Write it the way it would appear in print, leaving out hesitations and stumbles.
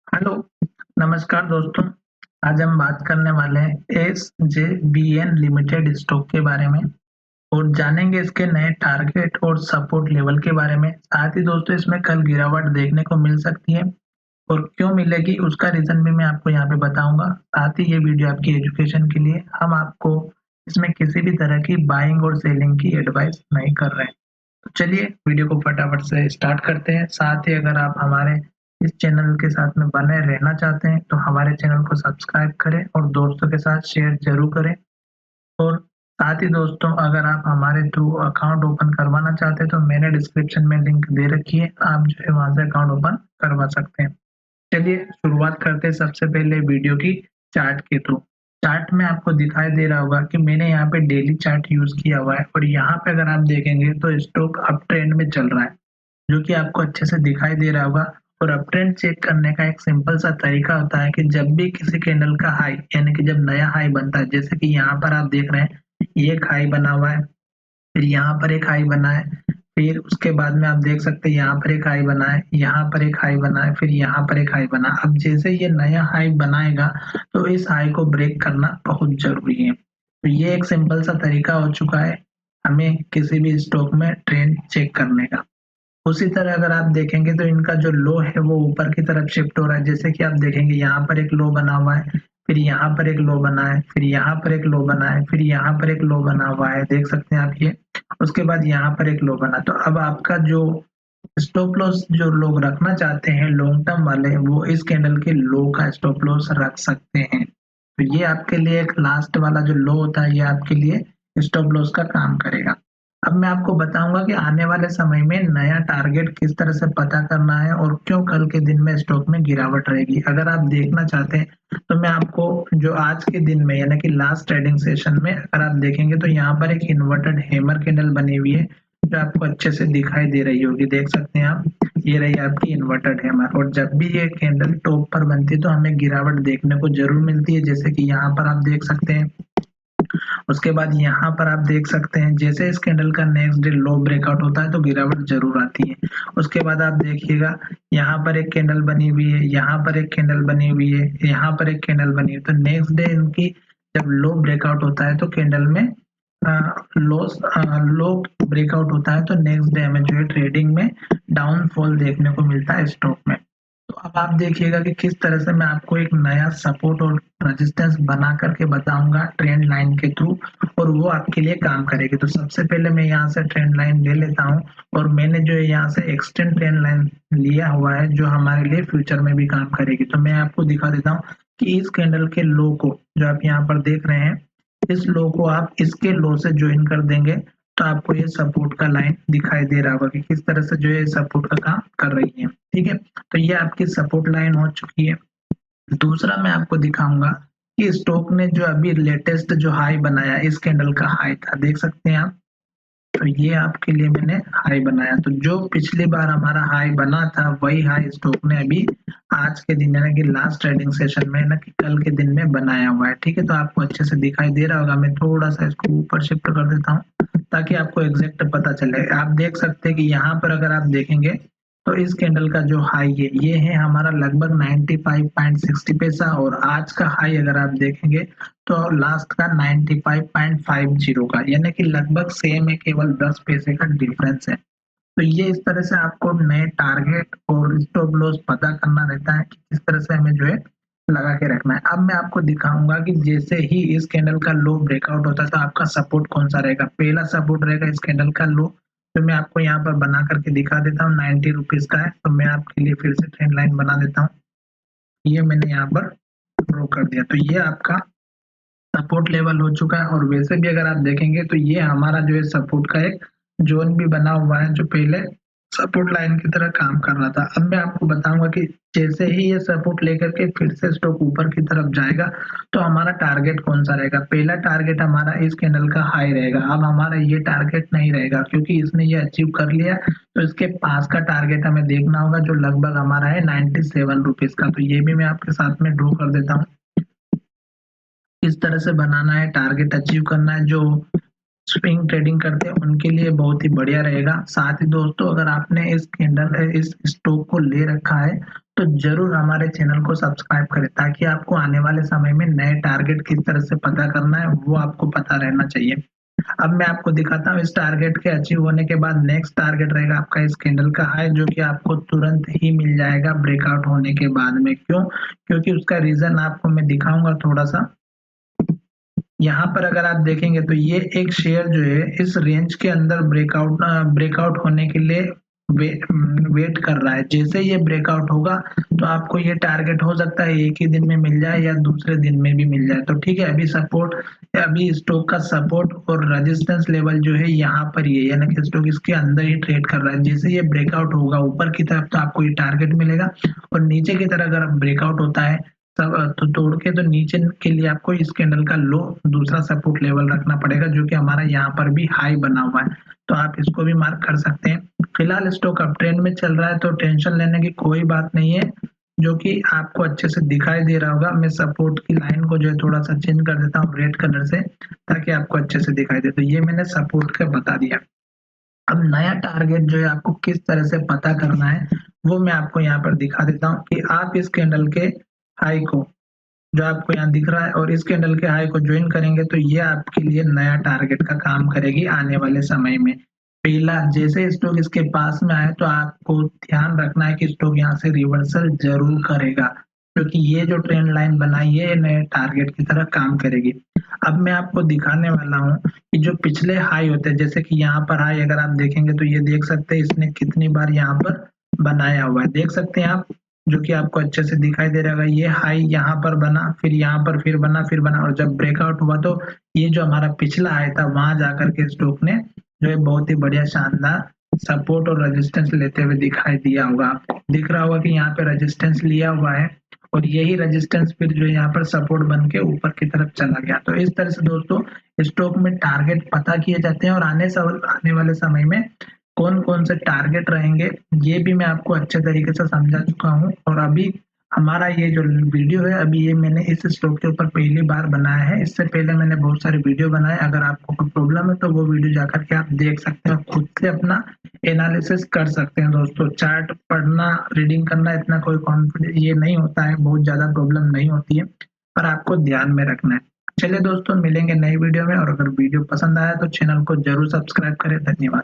Hello, नमस्कार दोस्तों। आज हम बात करने वाले हैं एसजेवीएन लिमिटेड स्टॉक के बारे में और जानेंगे इसके नए टारगेट और सपोर्ट लेवल के बारे में। साथ ही दोस्तों इसमें कल गिरावट देखने को मिल सकती है और क्यों मिलेगी उसका रीज़न भी मैं आपको यहाँ पे बताऊँगा। साथ ही ये वीडियो आपकी एजुकेशन के लिए हम आपको इसमें किसी भी तरह की बाइंग और सेलिंग की एडवाइस नहीं कर रहे हैं। तो चलिए वीडियो को फटाफट से स्टार्ट करते हैं। साथ ही अगर आप हमारे इस चैनल के साथ में बने रहना चाहते हैं तो हमारे चैनल को सब्सक्राइब करें और दोस्तों के साथ शेयर ज़रूर करें। और साथ ही दोस्तों अगर आप हमारे थ्रू अकाउंट ओपन करवाना चाहते हैं तो मैंने डिस्क्रिप्शन में लिंक दे रखी है, आप जो है वहाँ से अकाउंट ओपन करवा सकते हैं। चलिए शुरुआत करते हैं सबसे पहले वीडियो की चार्ट के थ्रू। चार्ट में आपको दिखाई दे रहा होगा कि मैंने यहाँ पे डेली चार्ट यूज़ किया हुआ है और यहाँ पे अगर आप देखेंगे तो स्टॉक अप ट्रेंड में चल रहा है, जो कि आपको अच्छे से दिखाई दे रहा होगा। और अप ट्रेंड चेक करने का एक सिंपल सा तरीका होता है कि जब भी किसी कैंडल का हाई यानी कि जब नया हाई बनता है, जैसे कि यहाँ पर आप देख रहे हैं, ये एक हाई बना हुआ है, फिर यहाँ पर एक हाई बना है, फिर उसके बाद में आप देख सकते हैं यहाँ पर एक हाई बना है, यहाँ पर एक हाई बना है, फिर यहाँ पर एक हाई बना। अब जैसे ये नया हाई बनाएगा तो इस हाई को ब्रेक करना बहुत ज़रूरी है। तो ये एक सिंपल सा तरीका हो चुका है हमें किसी भी स्टॉक में ट्रेंड चेक करने का। उसी तरह अगर आप देखेंगे तो इनका जो लो है वो ऊपर की तरफ शिफ्ट हो रहा है, जैसे कि आप देखेंगे यहाँ पर एक लो बना हुआ है, फिर यहाँ पर एक लो बना है, फिर यहाँ पर एक लो बना है, फिर यहाँ पर एक लो बना हुआ है, देख सकते हैं आप ये। उसके बाद यहाँ पर एक लो बना। तो अब आपका जो स्टॉप लॉस जो लोग रखना चाहते हैं लॉन्ग टर्म वाले, वो इस कैंडल के लो का स्टॉप लॉस रख सकते हैं। तो ये आपके लिए एक लास्ट वाला जो लो होता है, ये आपके लिए स्टॉप लॉस का काम करेगा। अब मैं आपको बताऊंगा कि आने वाले समय में नया टारगेट किस तरह से पता करना है और क्यों कल के दिन में स्टॉक में गिरावट रहेगी। अगर आप देखना चाहते हैं तो मैं आपको जो आज के दिन में यानी कि लास्ट ट्रेडिंग सेशन में अगर आप देखेंगे तो यहाँ पर एक इन्वर्टेड हैमर कैंडल बनी हुई है, जो आपको अच्छे से दिखाई दे रही होगी, देख सकते हैं आप। ये रही आपकी इन्वर्टेड हैमर और जब भी ये कैंडल टॉप पर बनती है तो हमें गिरावट देखने को जरूर मिलती है, जैसे कि यहाँ पर आप देख सकते हैं। उसके बाद यहाँ पर आप देख सकते हैं जैसे इस कैंडल का नेक्स्ट डे लो ब्रेकआउट होता है तो गिरावट जरूर आती है। उसके बाद आप देखिएगा यहाँ पर एक कैंडल बनी हुई है, यहाँ पर एक कैंडल बनी हुई है, यहाँ पर एक कैंडल बनी हुई है। तो नेक्स्ट डे इनकी जब लो ब्रेकआउट होता है तो कैंडल में लो ब्रेकआउट होता है तो नेक्स्ट डे हमें जो है ट्रेडिंग में डाउनफॉल देखने को मिलता है स्टॉक में। तो अब आप देखिएगा कि किस तरह से मैं आपको एक नया सपोर्ट और रेजिस्टेंस बना करके बताऊंगा ट्रेंड लाइन के थ्रू, और वो आपके लिए काम करेगी। तो सबसे पहले मैं यहाँ से ट्रेंड लाइन ले लेता हूँ और मैंने जो है यहाँ से एक्सटेंड ट्रेंड लाइन लिया हुआ है जो हमारे लिए फ्यूचर में भी काम करेगी। तो मैं आपको दिखा देता हूँ कि इस कैंडल के लो को जो आप यहाँ पर देख रहे हैं, इस लो को आप इसके लो से ज्वाइन कर देंगे तो आपको ये सपोर्ट का लाइन दिखाई दे रहा होगा कि किस तरह से जो है सपोर्ट का काम कर रही है। ठीक है, तो ये आपकी सपोर्ट लाइन हो चुकी है। दूसरा मैं आपको दिखाऊंगा कि स्टॉक ने जो अभी लेटेस्ट जो हाई बनाया, इस कैंडल का हाई था, देख सकते हैं आप। तो ये आपके लिए मैंने हाई बनाया, तो जो पिछली बार हमारा हाई बना था वही हाई स्टॉक ने अभी आज के दिन यानी कि लास्ट ट्रेडिंग सेशन में ना कि कल के दिन में बनाया हुआ है। ठीक है, तो आपको अच्छे से दिखाई दे रहा होगा। मैं थोड़ा सा इसको ऊपर शिफ्ट कर देता हूँ ताकि आपको एग्जैक्ट पता चले। आप देख सकते हैं कि यहाँ पर अगर आप देखेंगे तो इस कैंडल का जो हाई है ये है हमारा लगभग 95.60 पैसा, और आज का हाई अगर आप देखेंगे तो लास्ट का 95.50 का, यानी कि लगभग सेम है, केवल 10 पैसे का डिफरेंस है। तो ये इस तरह से आपको नए टारगेट और स्टॉप लॉस पता करना रहता है कि किस तरह से हमें जो है लगा के रखना है। अब मैं आपको दिखाऊंगा कि जैसे ही इस कैंडल का लो ब्रेकआउट होता है तो आपका सपोर्ट कौन सा रहेगा। पहला सपोर्ट रहेगा इस कैंडल का लो, तो मैं आपको यहाँ पर बना करके दिखा देता हूँ, 90 रुपीज का है। तो मैं आपके लिए फिर से ट्रेंड लाइन बना देता हूँ, ये मैंने यहाँ पर ड्रॉ कर दिया। तो ये आपका सपोर्ट लेवल हो चुका है, और वैसे भी अगर आप देखेंगे तो ये हमारा जो है सपोर्ट का एक जोन भी बना हुआ है जो पहले सपोर्ट लाइन की तरह काम कर रहा था। अब मैं आपको बताऊंगा कि जैसे ही ये सपोर्ट लेकर के फिर से स्टॉक ऊपर की तरफ जाएगा तो हमारा टारगेट कौन सा रहेगा। पहला टारगेट हमारा इस कैंडल का हाई रहेगा। अब हमारा ये टारगेट नहीं रहेगा क्योंकि इसने ये अचीव कर लिया, तो इसके पास का टारगेट हमें देखना होगा जो लगभग हमारा है 97 रुपीज का। तो ये भी मैं आपके साथ में ड्रॉ कर देता हूँ। किस तरह से बनाना है, टारगेट अचीव करना है, जो स्विंग ट्रेडिंग करते हैं उनके लिए बहुत ही बढ़िया रहेगा। साथ ही दोस्तों अगर आपने इस कैंडल इस स्टॉक को ले रखा है तो ज़रूर हमारे चैनल को सब्सक्राइब करें ताकि आपको आने वाले समय में नए टारगेट किस तरह से पता करना है वो आपको पता रहना चाहिए। अब मैं आपको दिखाता हूँ इस टारगेट के अचीव होने के बाद नेक्स्ट टारगेट रहेगा आपका इस कैंडल का हाई, जो कि आपको तुरंत ही मिल जाएगा ब्रेकआउट होने के बाद में। क्यों? क्योंकि उसका रीज़न आपको मैं दिखाऊँगा थोड़ा-सा। यहाँ पर अगर आप देखेंगे तो ये एक शेयर जो है इस रेंज के अंदर ब्रेकआउट होने के लिए वेट कर रहा है। जैसे ये ब्रेकआउट होगा तो आपको ये टारगेट हो सकता है एक ही दिन में मिल जाए या दूसरे दिन में भी मिल जाए। तो ठीक है, अभी स्टॉक का सपोर्ट और रेजिस्टेंस लेवल जो है यहाँ पर ही है, यानी कि स्टॉक इसके अंदर ही ट्रेड कर रहा है। जैसे ये ब्रेकआउट होगा ऊपर की तरफ तो आपको ये टारगेट मिलेगा, और नीचे की तरफ अगर ब्रेकआउट होता है तब तो तोड़ के तो नीचे के लिए आपको इस कैंडल का लो दूसरा सपोर्ट लेवल रखना पड़ेगा, जो कि हमारा यहाँ पर भी हाई बना हुआ है। तो आप इसको भी मार्क कर सकते हैं। फिलहाल स्टॉक अप ट्रेंड में चल रहा है तो टेंशन लेने की कोई बात नहीं है, जो कि आपको अच्छे से दिखाई दे रहा होगा। मैं सपोर्ट की लाइन को जो है थोड़ा-सा चेंज कर देता हूँ रेड कलर से, ताकि आपको अच्छे से दिखाई दे। तो ये मैंने सपोर्ट का बता दिया। अब नया टारगेट जो है आपको किस तरह से पता करना है, वो मैं आपको यहाँ पर दिखा देता हूँ कि आप इस कैंडल के हाई को जो आपको यहाँ दिख रहा है और इस कैंडल के हाई को ज्वाइन करेंगे तो ये आपके लिए नया टारगेट का काम करेगी आने वाले समय में। पहला जैसे स्टॉक इसके पास में आए तो आपको ध्यान रखना है कि स्टॉक यहाँ से रिवर्सल जरूर करेगा, क्योंकि ये जो ट्रेंड लाइन बनाई है ये नए टारगेट की तरह काम करेगी। अब मैं आपको दिखाने वाला हूँ कि जो पिछले हाई होते हैं, जैसे कि यहाँ पर हाई अगर आप देखेंगे तो ये देख सकते हैं इसने कितनी बार यहाँ पर बनाया हुआ है, देख सकते हैं आप, जो कि आपको अच्छे से दिखाई दे रहा होगा। ये हाई यहाँ पर बना, फिर यहाँ पर फिर बना, फिर बना, और जब ब्रेकआउट हुआ तो ये जो हमारा पिछला हाई था वहां जाकर के स्टॉक ने जो है बहुत ही बढ़िया शानदार सपोर्ट और रेजिस्टेंस लेते हुए दिखाई दिया होगा। आपको दिख रहा होगा कि यहाँ पे रेजिस्टेंस लिया हुआ है और यही रेजिस्टेंस फिर जो यहाँ पर सपोर्ट बन के ऊपर की तरफ चला गया। तो इस तरह से दोस्तों स्टॉक में टारगेट पता किए जाते हैं, और आने वाले समय में कौन-कौन से टारगेट रहेंगे, ये भी मैं आपको अच्छे तरीके से समझा चुका हूँ। और अभी हमारा ये जो वीडियो है, अभी ये मैंने इस स्टॉक के ऊपर पहली बार बनाया है। इससे पहले मैंने बहुत सारे वीडियो बनाए। अगर आपको कोई प्रॉब्लम है तो वो वीडियो जाकर के आप देख सकते हैं, खुद से अपना एनालिसिस कर सकते हैं दोस्तों। चार्ट पढ़ना, रीडिंग करना इतना कोई कॉन्फिडेंस ये नहीं होता है, बहुत ज़्यादा प्रॉब्लम नहीं होती है, पर आपको ध्यान में रखना है। चलिए दोस्तों, मिलेंगे नई वीडियो में, और अगर वीडियो पसंद आया तो चैनल को ज़रूर सब्सक्राइब करें। धन्यवाद।